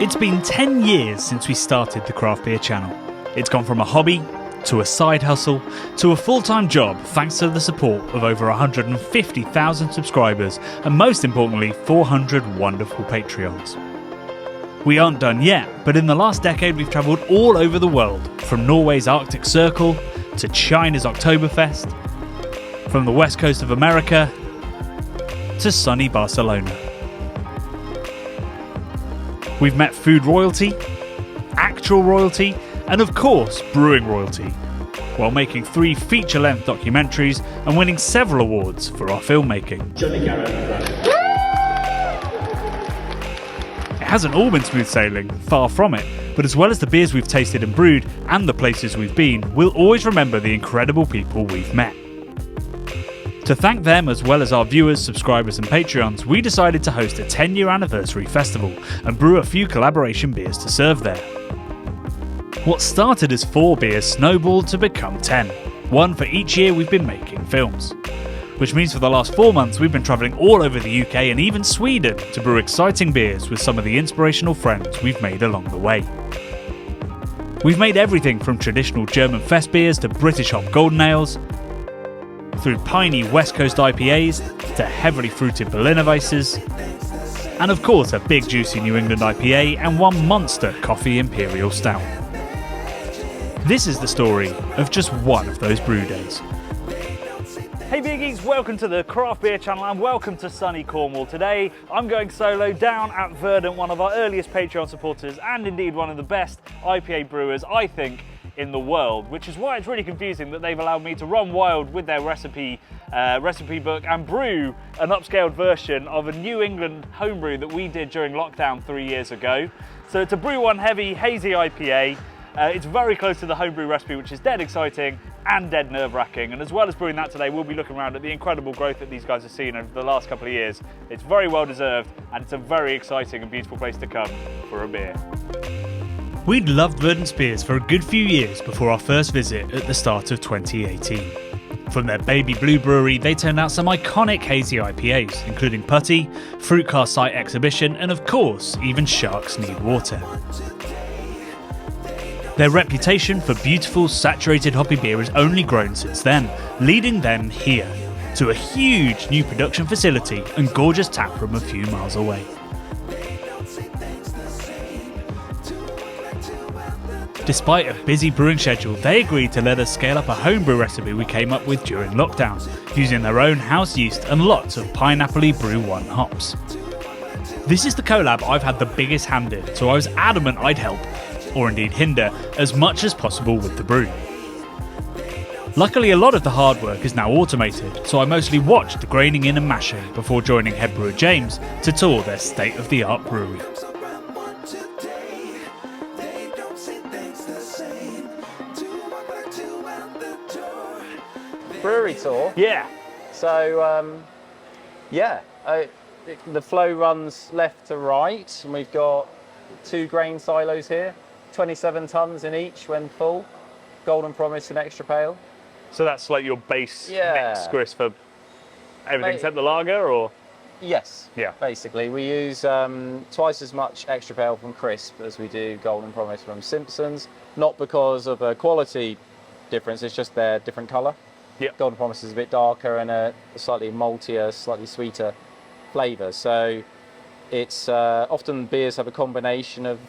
It's been 10 years since we started the Craft Beer channel. It's gone from a hobby, to a side hustle, to a full-time job thanks to the support of over 150,000 subscribers and most importantly 400 wonderful Patreons. We aren't done yet, but in the last decade we've travelled all over the world, from Norway's Arctic Circle to China's Oktoberfest, from the west coast of America to sunny Barcelona. We've met food royalty, actual royalty, and of course brewing royalty, while making 3 feature-length documentaries and winning several awards for our filmmaking. Jonny. It hasn't all been smooth sailing, far from it, but as well as the beers we've tasted and brewed and the places we've been, we'll always remember the incredible people we've met. To thank them as well as our viewers, subscribers and Patreons, we decided to host a 10-year anniversary festival and brew a few collaboration beers to serve there. What started as 4 beers snowballed to become 10, one for each year we've been making films. Which means for the last 4 months we've been travelling all over the UK and even Sweden to brew exciting beers with some of the inspirational friends we've made along the way. We've made everything from traditional German fest beers to British hop golden ales, through piney West Coast IPAs to heavily fruited Berliner Weisses, and of course a big juicy New England IPA and one monster coffee Imperial Stout. This is the story of just one of those brew days. Hey beer geeks, welcome to the Craft Beer channel and welcome to sunny Cornwall. Today I'm going solo down at Verdant, one of our earliest Patreon supporters and indeed one of the best IPA brewers I think in the world, which is why it's really confusing that they've allowed me to run wild with their recipe book and brew an upscaled version of a New England homebrew that we did during lockdown 3 years ago. So it's a Brew 1 heavy hazy IPA. It's very close to the homebrew recipe, which is dead exciting and dead nerve-wracking. And as well as brewing that today, we'll be looking around at the incredible growth that these guys have seen over the last couple of years. It's very well deserved and it's a very exciting and beautiful place to come for a beer. We'd loved Verdant's beers for a good few years before our first visit at the start of 2018. From their baby blue brewery, they turned out some iconic hazy IPAs, including Putty, Fruit Car Site Exhibition, and of course, even Sharks Need Water. Their reputation for beautiful, saturated hoppy beer has only grown since then, leading them here, to a huge new production facility and gorgeous taproom a few miles away. Despite a busy brewing schedule, they agreed to let us scale up a homebrew recipe we came up with during lockdown, using their own house yeast and lots of pineapple-y Brew 1 hops. This is the collab I've had the biggest hand in, so I was adamant I'd help, or indeed hinder, as much as possible with the brew. Luckily a lot of the hard work is now automated, so I mostly watched the graining in and mashing before joining head brewer James to tour their state-of-the-art brewery. Brewery tour? Yeah. So, the flow runs left to right, and we've got 2 grain silos here, 27 tonnes in each when full, Golden Promise and Extra Pale. So that's like your base mix, Chris, for everything except the lager, or? Yes, yeah. Basically. We use twice as much Extra Pale from Crisp as we do Golden Promise from Simpson's, not because of a quality difference, it's just their different colour. Yep. Golden Promise is a bit darker and a slightly maltier, slightly sweeter flavour. So it's often beers have a combination of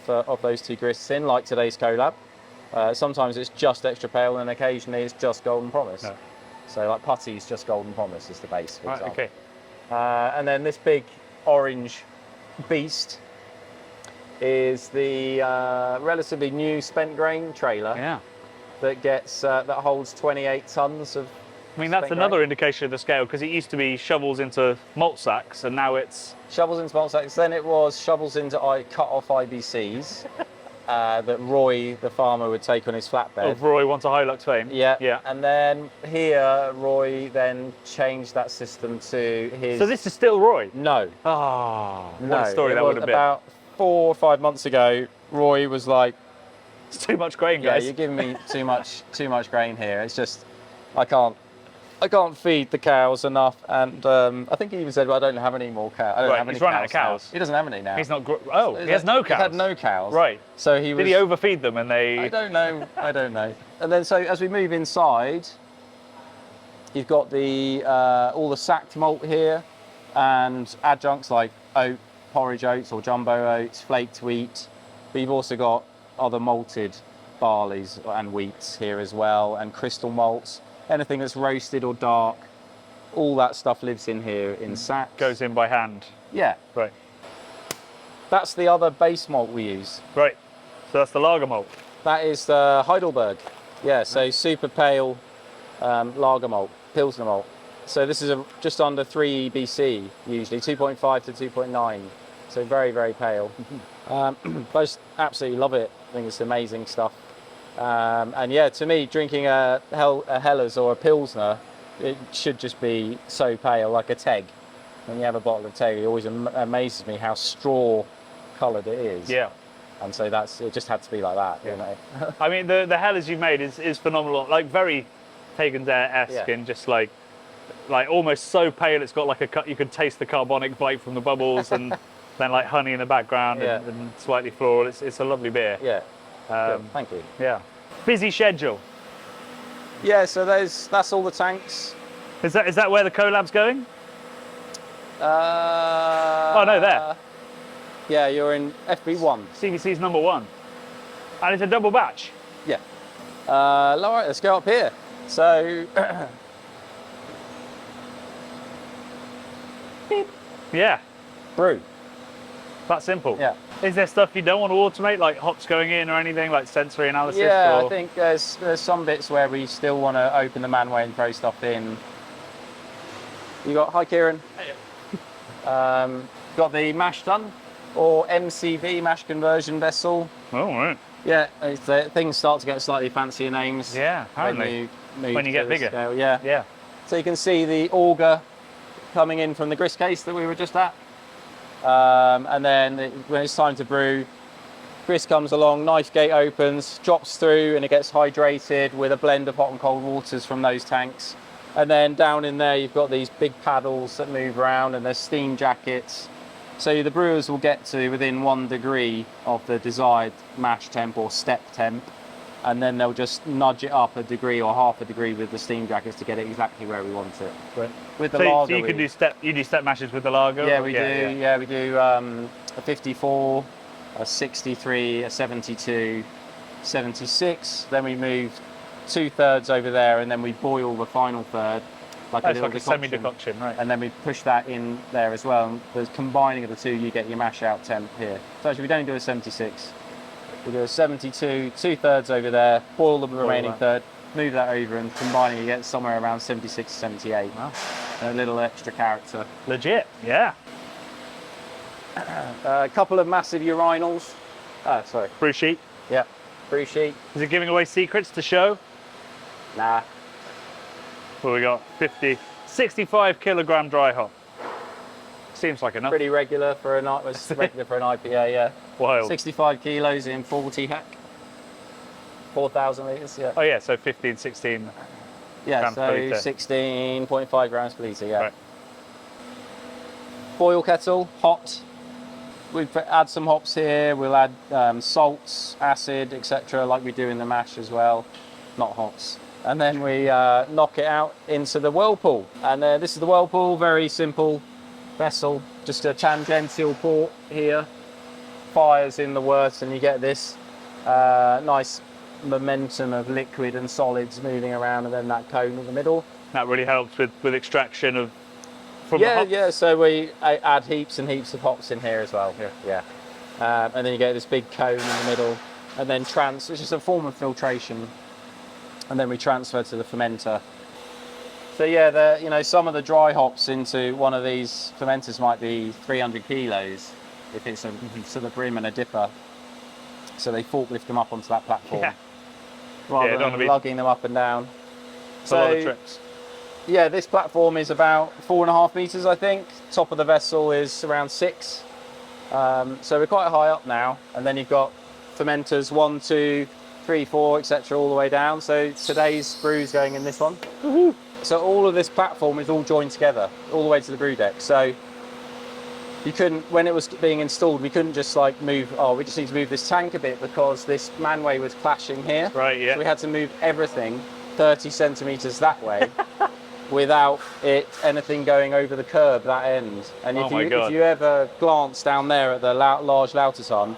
those 2 grists in, like today's collab. Sometimes it's just Extra Pale and occasionally it's just Golden Promise. No. So like Putty's just Golden Promise is the base, for example. Okay. And then this big orange beast is the relatively new spent grain trailer. Yeah. That gets that holds 28 tonnes of. I mean, that's another indication of the scale, because it used to be shovels into malt sacks and now it's shovels into malt sacks. Then it was shovels into cut off IBCs that Roy, the farmer, would take on his flatbed. Oh, Roy wants a Hilux fame. Yeah. Yeah. And then here, Roy then changed that system to his. So this is still Roy? No. Ah, no. What a story that would have been. About 4 or 5 months ago, Roy was like, "It's too much grain, guys. Yeah, you're giving me too much grain here. It's just, I can't I can't feed the cows enough, and I think he even said, "Well, I don't have any more cows. I don't have any he's run out of cows. cows. He doesn't have any now. He's not. He has no cows. He had no cows. Right. So he was. Did he overfeed them and they? I don't know. I don't know. And then, so as we move inside, you've got the all the sacked malt here, and adjuncts like oat, porridge oats or jumbo oats, flaked wheat. But you've also got other malted barleys and wheats here as well, and crystal malts. Anything that's roasted or dark, all that stuff lives in here in sacks. Goes in by hand. Yeah. Right. That's the other base malt we use. Right. So that's the lager malt. That is the Heidelberg. Yeah, so super pale lager malt, Pilsner malt. So this is just under 3 EBC, usually 2.5 to 2.9. So very, very pale. But I just absolutely love it. I think it's amazing stuff. And yeah, to me, drinking a Helles or a Pilsner, it should just be so pale, like a Teg. When you have a bottle of Teg, it always amazes me how straw coloured it is. Yeah. And so it just had to be like that, you know. I mean, the Helles you've made is phenomenal. Like very Tegan's-esque and just like almost so pale it's got like you could taste the carbonic bite from the bubbles and then like honey in the background and slightly floral. It's a lovely beer. Yeah. Thank you. Yeah. Busy schedule. Yeah, so that's all the tanks. Is that where the collab's going? Oh no, there. Yeah, you're in FB1. CVC's number 1. And it's a double batch. Yeah. All right, let's go up here. So beep. Yeah. Brew. That simple. Yeah. Is there stuff you don't want to automate, like hops going in or anything, like sensory analysis? Yeah, or? I think there's some bits where we still want to open the manway and throw stuff in. You got, hi Kieran. Hey. Got the mash tun or MCV, mash conversion vessel. Oh, right. Yeah, things start to get slightly fancier names. Yeah, apparently. When you get bigger. Scale. Yeah. Yeah. So you can see the auger coming in from the grist case that we were just at. And then when it's time to brew, grist comes along, knife gate opens, drops through, and it gets hydrated with a blend of hot and cold waters from those tanks. And then down in there, you've got these big paddles that move around, and there's steam jackets. So the brewers will get to within 1 degree of the desired mash temp or step temp, and then they'll just nudge it up a degree or half a degree with the steam jackets to get it exactly where we want it. Right. With the lager, so you can do step mashes with the lager? Yeah, we do. Yeah, we do a 54, a 63, a 72, 76. Then we move 2/3 over there, and then we boil the final third, like a semi-decoction, right? And then we push that in there as well. And the combining of the two, you get your mash out temp here. So actually, we don't do a 76. We do a 72, 2/3 over there, boil the remaining third, move that over, and combining, you get somewhere around 76, 78. Wow. And a little extra character. Legit, yeah. A couple of massive urinals. Sorry. Brew sheet. Yeah, brew sheet. Is it giving away secrets to show? Nah. Well, we got 65 kilogram dry hop. Seems like enough. Pretty regular for an IPA, yeah. Wild. 65 kilos in 40 heck. 4,000 litres, yeah. Oh yeah, so 15, 16 Yeah, grams per so litre. 16.5 grams per litre, yeah. Right. Boil kettle, hot. We add some hops here, we'll add salts, acid, etc., like we do in the mash as well. Not hops. And then we knock it out into the whirlpool. And this is the whirlpool, very simple vessel, just a tangential port here. Fires in the works, and you get this nice momentum of liquid and solids moving around, and then that cone in the middle. That really helps with extraction from the hops. Yeah, so we add heaps and heaps of hops in here as well. Yeah. And then you get this big cone in the middle, and then it's just a form of filtration, and then we transfer to the fermenter. So yeah, some of the dry hops into one of these fermenters might be 300 kilos if it's to the brim and a dipper. So they forklift them up onto that platform rather than lugging them up and down. It's a lot of trips. Yeah, this platform is about 4.5 meters, I think. Top of the vessel is around 6. So we're quite high up now. And then you've got fermenters 1, 2, 3, 4, etc., all the way down. So today's brew's going in this one. So all of this platform is all joined together, all the way to the brew deck. So you couldn't, when it was being installed, we couldn't just like move, oh, we just need to move this tank a bit because this manway was clashing here. Right, yeah. So we had to move everything 30 centimetres that way without anything going over the curb that end. And if you ever glance down there at the large Lauterton,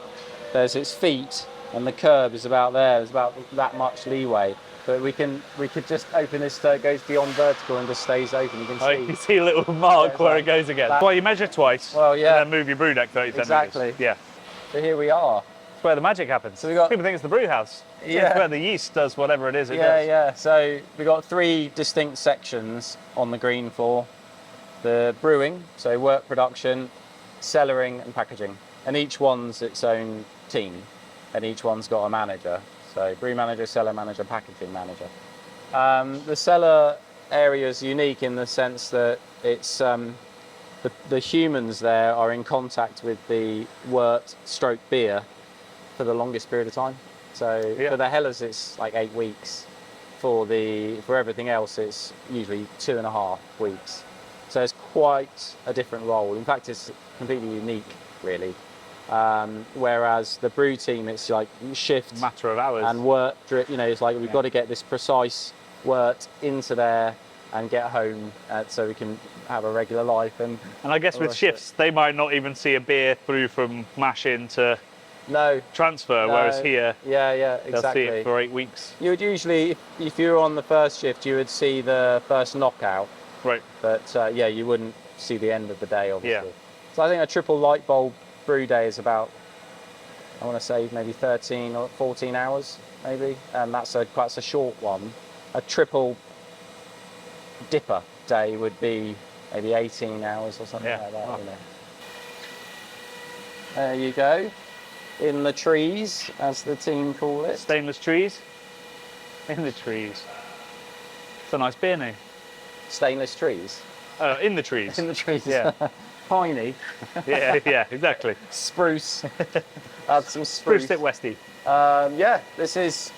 there's its feet and the curb is about there. There's about that much leeway. But we could just open this so it goes beyond vertical and just stays open. You can see. You see a little mark where it goes again. Well, you measure twice. Well, yeah. And then move your brew deck 30 centimeters. Exactly. Yeah. So here we are. It's where the magic happens. So people think it's the brew house. Yeah. It's where the yeast does whatever it is it does. does. Yeah. So we've got 3 distinct sections on the green floor. The brewing, so work production, cellaring and packaging. And each one's its own team. And each one's got a manager. So brew manager, cellar manager, packaging manager. The cellar area is unique in the sense that it's the humans there are in contact with the wort stroke beer for the longest period of time. So for the hellers it's like 8 weeks. For everything else it's usually 2.5 weeks. So it's quite a different role. In fact, it's completely unique, really. Whereas the brew team, it's like shift, matter of hours, and wort drip. You know, it's like we've got to get this precise wort into there and get home, so we can have a regular life. And I guess with shifts, they might not even see a beer through from mash in to transfer, whereas here, exactly. They'll see it for 8 weeks. You would usually, if you were on the first shift, you would see the first knockout. Right. But you wouldn't see the end of the day, obviously. Yeah. So I think a triple light bulb brew day is about, I want to say maybe 13 or 14 hours, maybe, and that's quite a short one. A triple dipper day would be maybe 18 hours or something like that. Wow. You know. There you go, in the trees, as the team call it. Stainless trees. In the trees. It's a nice beer name. Stainless trees. In the trees. In the trees. Yeah. Piney. yeah, exactly. Spruce. Add some spruce. Spruce it Westy. This is,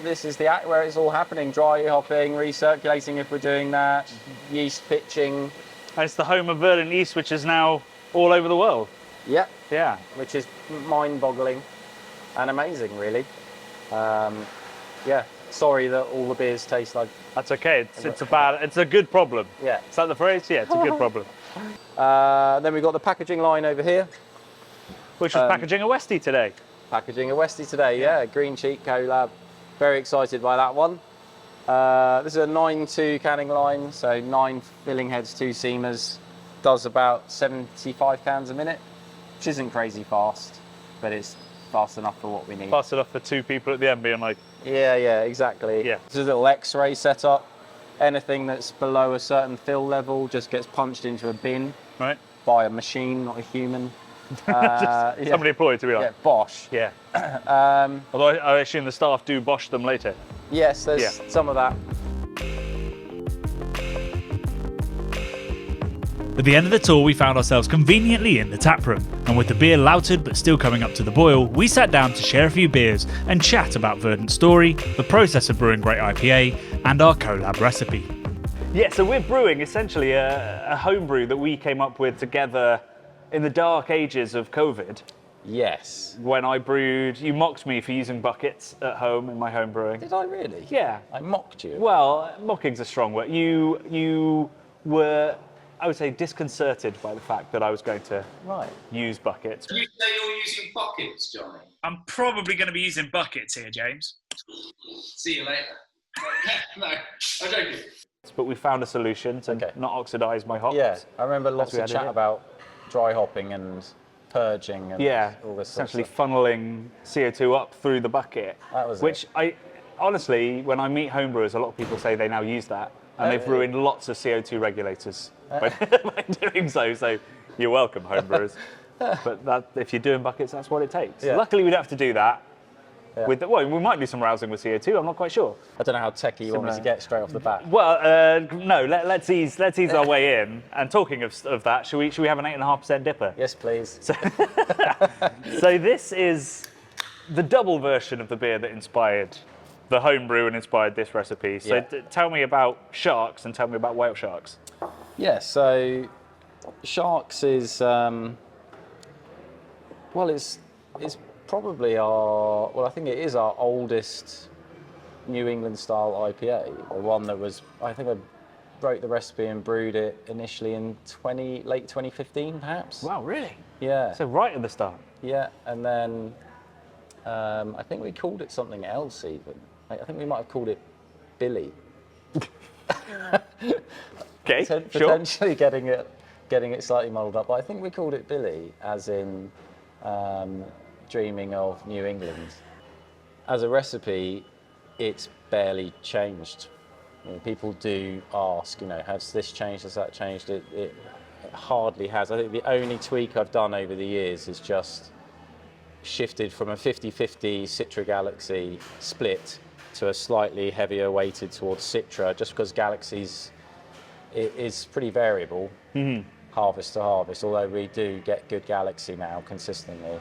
this is the act where it's all happening. Dry hopping, recirculating if we're doing that, yeast pitching. And it's the home of Verdant yeast, which is now all over the world. Yep. Yeah. Which is mind-boggling and amazing, really. Sorry that all the beers taste like... That's okay. It's a good problem. Yeah. Is that the phrase? Yeah, it's a good problem. Then we've got the packaging line over here. Which was packaging a Westie today. Packaging a Westie today, Green Cheek collab. Very excited by that one. This is a 9-2 canning line, so 9 filling heads, 2 seamers. Does about 75 cans a minute, which isn't crazy fast, but it's fast enough for what we need. Fast enough for 2 people at the end being like... Yeah, exactly. Yeah. This is a little X-ray setup. Anything that's below a certain fill level just gets punched into a bin by a machine, not a human. Somebody employed to be like. Yeah, Bosch. Yeah. Although I assume the staff do Bosch them later. Yes, there's some of that. At the end of the tour, we found ourselves conveniently in the tap room, and with the beer louted but still coming up to the boil, we sat down to share a few beers and chat about Verdant's story, the process of brewing great IPA, and our collab recipe. Yeah, so we're brewing essentially a homebrew that we came up with together in the dark ages of COVID. Yes. When I brewed, you mocked me for using buckets at home in my home brewing. Did I really? Yeah. I mocked you? Well, mocking's a strong word. You were, I would say, disconcerted by the fact that I was going to use buckets. You say you're using buckets, Jonny? I'm probably going to be using buckets here, James. See you later. No, I'm joking. But we found a solution to not oxidise my hops. Yeah, I remember lots of chat about dry hopping and purging and all this essentially sort of funneling CO2 up through the bucket. That was which I honestly, when I meet homebrewers, a lot of people say they now use that, and they've ruined lots of CO2 regulators by doing so. So you're welcome, homebrewers. But if you're doing buckets, that's what it takes. Yeah. Luckily, we don't have to do that. We might do some rousing with CO2. I'm not quite sure. I don't know how techie you want me to get straight off the bat. Well, no. Let's ease our way in. And talking of that, should we have an 8.5% dipper? Yes, please. So this is the double version of the beer that inspired the homebrew and inspired this recipe. So tell me about sharks and tell me about whale sharks. Yeah, so sharks is it's probably I think it is our oldest New England style IPA. The one that was, I think I wrote the recipe and brewed it initially in late 2015 perhaps. Wow, really? Yeah. So right at the start. Yeah, and then I think we called it something else even. I think we might have called it Billy. Okay, sure. Potentially getting it slightly muddled up, but I think we called it Billy, as in dreaming of New England. As a recipe, it's barely changed. You know, people do ask, has this changed, has that changed? It hardly has. I think the only tweak I've done over the years is just shifted from a 50-50 Citra Galaxy split to a slightly heavier weighted towards Citra, just because Galaxies is pretty variable harvest to harvest, although we do get good Galaxy now consistently,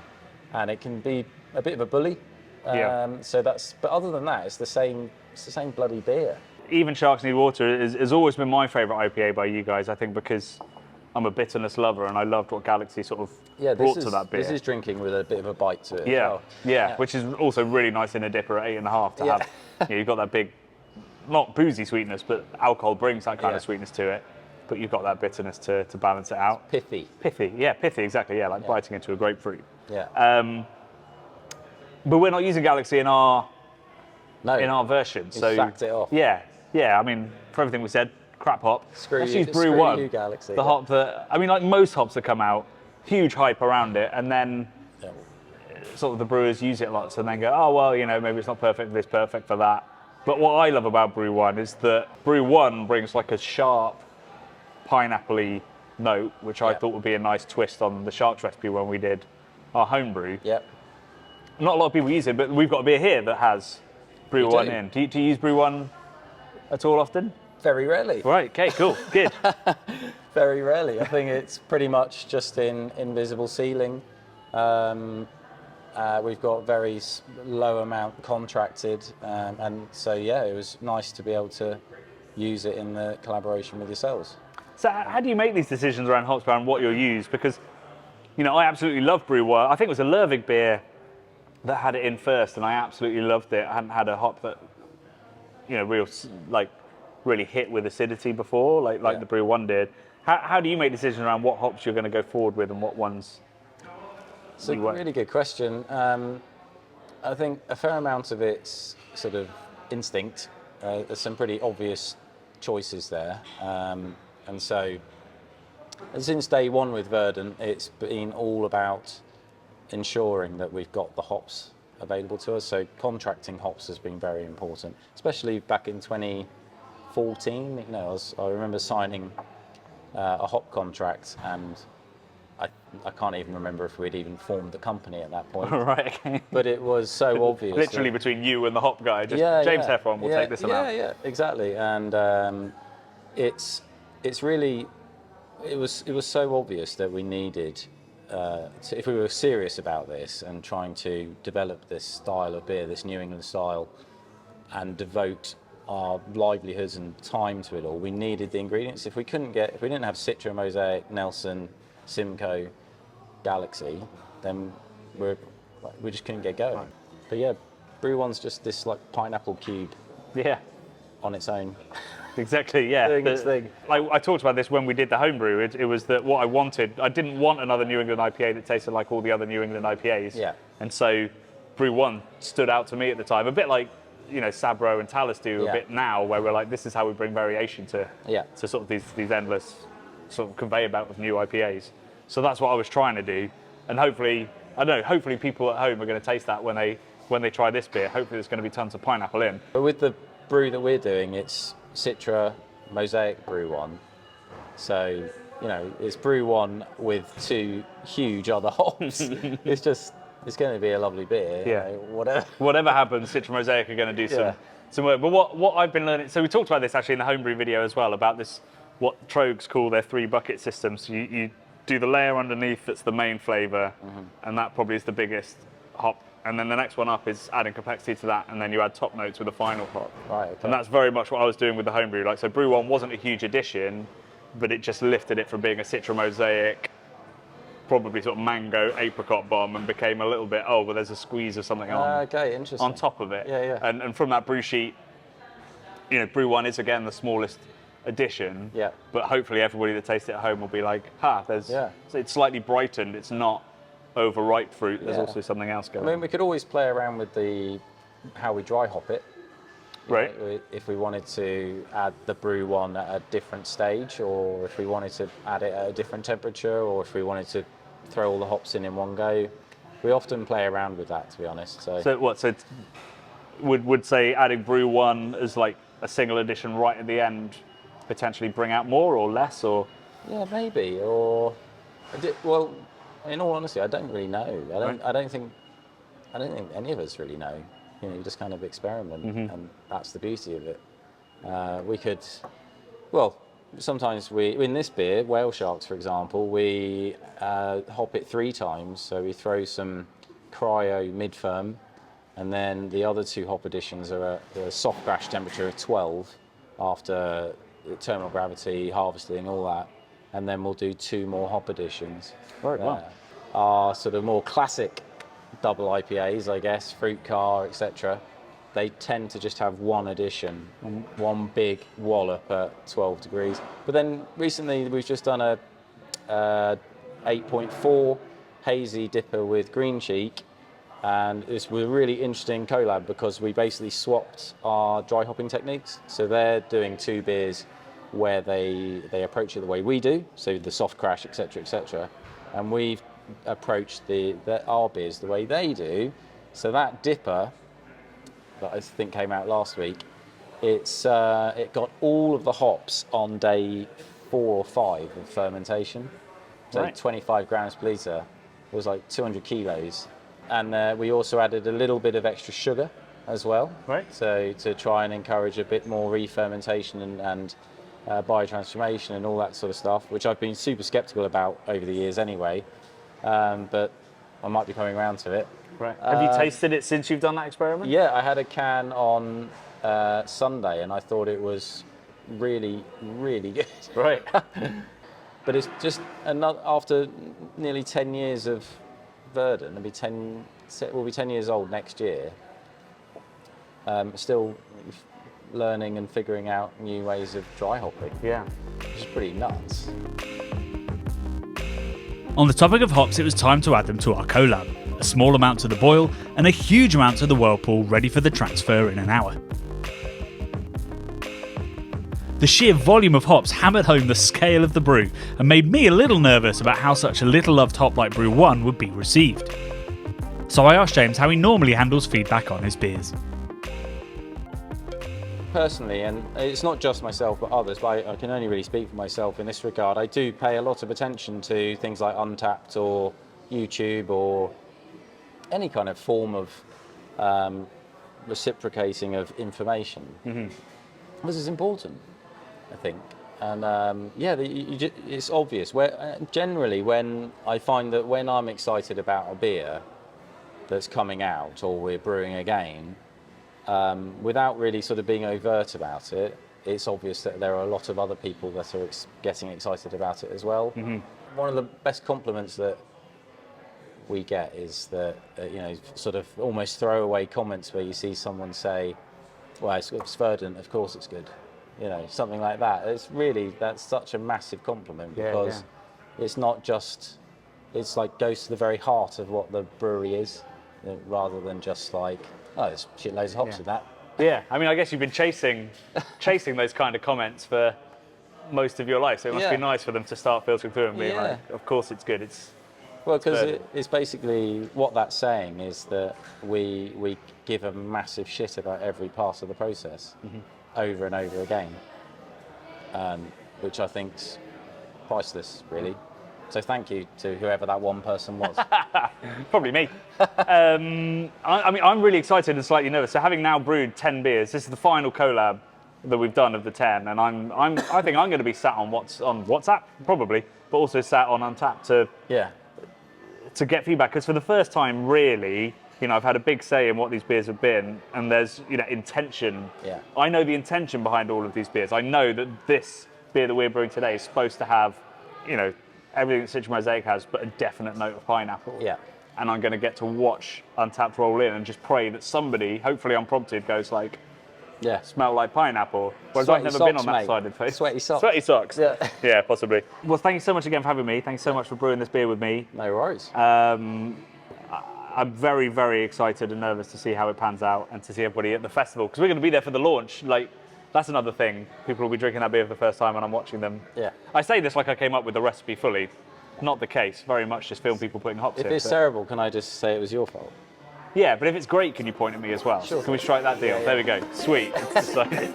and it can be a bit of a bully. But other than that, it's the same bloody beer. Even Sharks Need Water has always been my favourite IPA by you guys, I think, because I'm a bitterness lover and I loved what Galaxy sort of brought to that beer. This is drinking with a bit of a bite to it. Yeah, as well. Which is also really nice in a dipper at 8.5 to have. You've got that big, not boozy sweetness, but alcohol brings that kind of sweetness to it. But you've got that bitterness to balance it out. Pithy, exactly. Yeah, like biting into a grapefruit. Yeah. But we're not using Galaxy in our version. So sacked it off. Yeah. I mean, for everything we said, crap hop. Let's use Brew 1. You, Galaxy. The hop that, I mean, like most hops that come out, huge hype around it, and then sort of the brewers use it lots and then go, oh, well, maybe it's not perfect for this, perfect for that. But what I love about Brew 1 is that Brew 1 brings like a sharp, pineapple-y note, which I thought would be a nice twist on the Sharks recipe when we did our homebrew. Yep. Not a lot of people use it, but we've got a beer here that has Brew 1 in. Do you use Brew 1 at all often? Very rarely. Right, okay, cool, good. Very rarely. I think it's pretty much just in invisible sealing. We've got very low amount contracted, and so it was nice to be able to use it in the collaboration with yourselves. So how do you make these decisions around hops and what you'll use? Because, I absolutely love Brew 1. I think it was a Lervig beer that had it in first, and I absolutely loved it. I hadn't had a hop that, really hit with acidity before, like the Brew 1 did. How do you make decisions around what hops you're going to go forward with and what ones? It's a really good question. I think a fair amount of it's sort of instinct. There's some pretty obvious choices there. And so since day one with Verdant, it's been all about ensuring that we've got the hops available to us. So contracting hops has been very important, especially back in 2014. I remember signing a hop contract, and I can't even remember if we'd even formed the company at that point. Right, okay. But it was so obvious. Literally between you and the hop guy, just James Heffron will take this amount. Yeah, exactly. And it's really, it was so obvious that we needed, if we were serious about this and trying to develop this style of beer, this New England style, and devote our livelihoods and time to it all, we needed the ingredients. If we didn't have Citra, Mosaic, Nelson, Simcoe, Galaxy, then we just couldn't get going. But Brew 1's just this like pineapple cube. Yeah. On its own. Exactly, yeah. Doing its thing. Like I talked about this when we did the homebrew. It was that what I wanted. I didn't want another New England IPA that tasted like all the other New England IPAs. Yeah. And so Brew 1 stood out to me at the time, a bit like Sabro and Talus do a bit now, where we're like, this is how we bring variation to sort of these endless sort of conveyor belt of new IPAs. So that's what I was trying to do, and hopefully people at home are going to taste that when they try this beer. Hopefully there's going to be tons of pineapple in. But with the brew that we're doing, it's Citra, Mosaic, Brew 1. So it's Brew 1 with 2 huge other hops. It's going to be a lovely beer. Yeah. Whatever happens, Citra Mosaic are going to do some work. But what I've been learning, so we talked about this actually in the homebrew video as well, about this, what Trogs call their 3 bucket system. So you do the layer underneath that's the main flavour, and that probably is the biggest hop and then the next one up is adding complexity to that, and then you add top notes with the final hop. Right, okay. And that's very much what I was doing with the homebrew. Like, so Brew 1 wasn't a huge addition, but it just lifted it from being a Citra Mosaic, probably sort of mango apricot bomb, and became a little bit, oh, well, there's a squeeze of something Okay, interesting. on top of it. Yeah. And from that brew sheet, you know, Brew 1 is again the smallest addition. Yeah. But hopefully everybody that tastes it at home will be like, there's, Yeah. so it's slightly brightened. It's not overripe fruit. There's Yeah. also something else going I mean, on. we could always play around with how we dry hop it. Right. If we wanted to add the Brew 1 at a different stage, or if we wanted to add it at a different temperature, or if we wanted to throw all the hops in one go. We often play around with that, to be honest. So would say adding Brew 1 as like a single edition right at the end potentially bring out more or less, or? Yeah, maybe. Or, well, in all honesty, I don't really know. I don't think any of us really know. You know, you just kind of experiment, and that's the beauty of it. We could, well, sometimes in this beer, Whale Sharks, for example, we hop it 3 times. So we throw some cryo mid-firm, and then the other 2 hop additions are at the soft crash temperature of 12 after terminal gravity, harvesting, all that. And then we'll do 2 more hop additions. Right, wow. Our sort of more classic double IPAs, I guess, Fruit Car, etc. They tend to just have 1 addition, one big wallop at 12 degrees. But then recently we've just done a 8.4 hazy dipper with Green Cheek, and this was a really interesting collab because we basically swapped our dry hopping techniques. So they're doing 2 beers where they approach it the way we do, so the soft crash, etc., and we've approached our beers the way they do. So that dipper that I think came out last week, it got all of the hops on day 4 or 5 of fermentation. So Right. 25 grams per litre was like 200 kilos. And we also added a little bit of extra sugar as well. Right. So to try and encourage a bit more re-fermentation and biotransformation and all that sort of stuff, which I've been super skeptical about over the years anyway. But I might be coming around to it. Right. Have you tasted it since you've done that experiment? Yeah, I had a can on Sunday, and I thought it was really, really good. Right. But it's just after nearly 10 years of Verdant, we'll be 10 years old next year. Still learning and figuring out new ways of dry hopping. Yeah. Which is pretty nuts. On the topic of hops, it was time to add them to our collab. A small amount to the boil and a huge amount to the whirlpool, ready for the transfer in an hour. The sheer volume of hops hammered home the scale of the brew and made me a little nervous about how such a little loved hop like Brew 1 would be received. So I asked James how he normally handles feedback on his beers. Personally, and it's not just myself but others, but I can only really speak for myself in this regard, I do pay a lot of attention to things like Untapped or YouTube or any kind of form of reciprocating of information. This is important, I think. And it's obvious. Generally, when I find that when I'm excited about a beer that's coming out or we're brewing again, without really sort of being overt about it, it's obvious that there are a lot of other people that are getting excited about it as well. One of the best compliments that we get is that, sort of almost throwaway comments where you see someone say, well, it's Verdant, of course it's good. Something like that. That's such a massive compliment because it's not just, it's like goes to the very heart of what the brewery is, rather than just like, oh, there's shitloads of hops in that. Yeah, I mean, I guess you've been chasing those kind of comments for most of your life, so it must be nice for them to start filtering through and being like, of course it's good. Well, because it's basically what that's saying is that we give a massive shit about every part of the process over and over again, which I think's priceless, really. So thank you to whoever that one person was. Probably me. I mean, I'm really excited and slightly nervous. So having now brewed 10 beers, this is the final collab that we've done of the 10, and I think I'm going to be sat on WhatsApp probably, but also sat on Untapped to get feedback, because for the first time, really, you know, I've had a big say in what these beers have been, and there's, you know, intention. Yeah. I know the intention behind all of these beers. I know that this beer that we're brewing today is supposed to have, you know, everything that Citra Mosaic has, but a definite note of pineapple. Yeah. And I'm going to get to watch Untapped roll in and just pray that somebody, hopefully unprompted, goes like, Yeah. smell like pineapple. Whereas Sweaty I've never been socks, on that mate. side of face. Sweaty socks. Sweaty socks. Yeah. Yeah, possibly. Well, thank you so much again for having me. Thanks so much for brewing this beer with me. No worries. I'm very, very excited and nervous to see how it pans out and to see everybody at the festival, because we're going to be there for the launch. Like, that's another thing. People will be drinking that beer for the first time and I'm watching them. Yeah. I say this like I came up with the recipe fully. Not the case. Very much just film people putting hops in. If it's terrible, can I just say it was your fault? Yeah, but if it's great, can you point at me as well? Sure. Can we strike that deal? Yeah. There we go. Sweet. It's decided.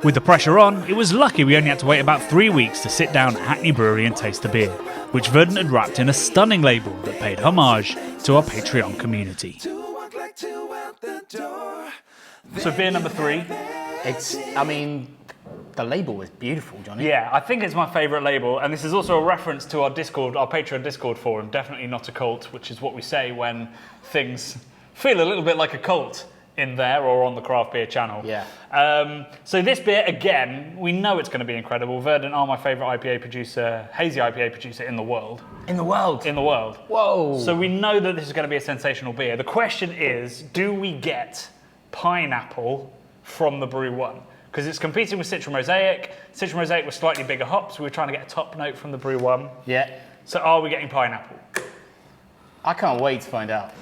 With the pressure on, it was lucky we only had to wait about 3 weeks to sit down at Hackney Brewery and taste the beer, which Verdant had wrapped in a stunning label that paid homage to our Patreon community. So beer number 3. The label was beautiful, Jonny. Yeah, I think it's my favourite label, and this is also a reference to our Discord, our Patreon Discord forum, definitely not a cult, which is what we say when things feel a little bit like a cult in there or on the craft beer channel. Yeah. So this beer, again, we know it's going to be incredible. Verdant are my favourite IPA producer, hazy IPA producer in the world. In the world. In the world. Whoa. So we know that this is going to be a sensational beer. The question is, do we get pineapple from the Brew 1? Because it's competing with Citra Mosaic. Citra Mosaic was slightly bigger hops. We were trying to get a top note from the Brew 1. Yeah. So are we getting pineapple? I can't wait to find out.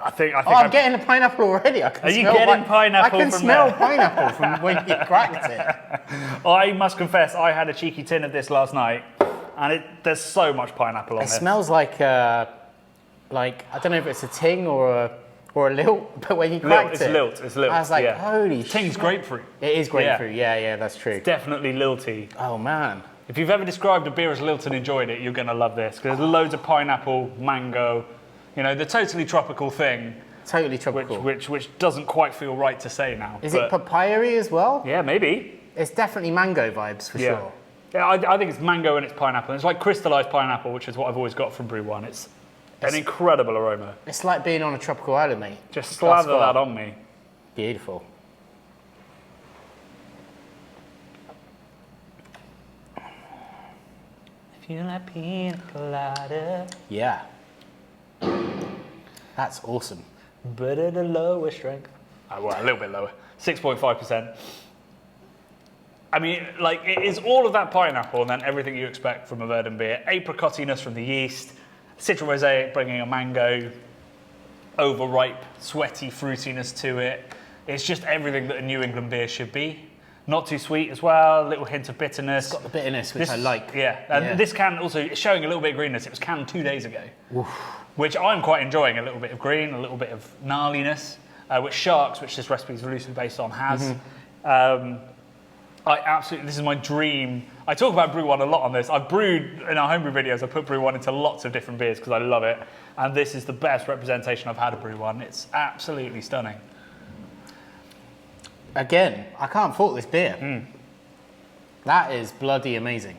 I think I'm getting the pineapple already. I can Are you smell getting pineapple I can from smell there? pineapple from when you cracked it. I must confess, I had a cheeky tin of this last night, and there's so much pineapple on It this. smells like I don't know if it's a ting or a lilt, but when you cracked it, It's lilt. I was like, yeah. holy Ting's shit. grapefruit. It is grapefruit. Yeah, that's true. Definitely lilty. Oh man. If you've ever described a beer as lilt and enjoyed it, you're going to love this, because there's loads of pineapple, mango, you know, the totally tropical thing. Totally tropical. Which doesn't quite feel right to say now. Is it papaya-y as well? Yeah, maybe. It's definitely mango vibes for Yeah. sure. Yeah, I think it's mango and it's pineapple. It's like crystallized pineapple, which is what I've always got from Brew 1. It's an incredible aroma. It's like being on a tropical island, mate. Just Class slather bar. that on me. Beautiful. If you like pina colada, Yeah. That's awesome. but at a lower strength. Oh, well, a little bit lower. 6.5%. I mean, like, it is all of that pineapple and then everything you expect from a Verdant beer. Apricotiness from the yeast, Citra Mosaic bringing a mango, overripe, sweaty fruitiness to it. It's just everything that a New England beer should be. Not too sweet as well, a little hint of bitterness. It's got the bitterness, which I like. Yeah, and Yeah. this can also, it's showing a little bit of greenness. It was canned 2 days ago, which I'm quite enjoying. A little bit of green, a little bit of gnarliness, which Sharks, which this recipe is loosely based on, has. This is my dream. I talk about Brew 1 a lot on this. I've brewed, in our homebrew videos, I put Brew 1 into lots of different beers because I love it. And this is the best representation I've had of Brew 1. It's absolutely stunning. Again, I can't fault this beer. That is bloody amazing.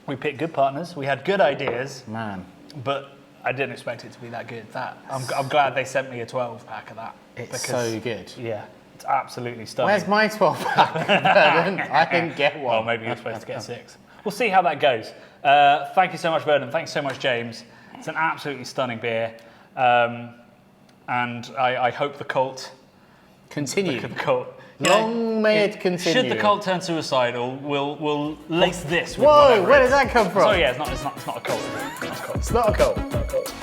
We picked good partners, we had good ideas, Man. but I didn't expect it to be that good. I'm glad they sent me a 12 pack of that. It's so good. Yeah, it's absolutely stunning. Where's my 12 pack? I didn't get one. Well, maybe you're supposed to get 6. We'll see how that goes. Thank you so much, Verdant. Thanks so much, James. It's an absolutely stunning beer. And I hope the cult... Continue. The cult... Long may it continue. Should the cult turn suicidal, we'll lace this with Whoa, whatever where it did is. that come from? So yeah, it's not a cult. It's not a cult. It's not a cult.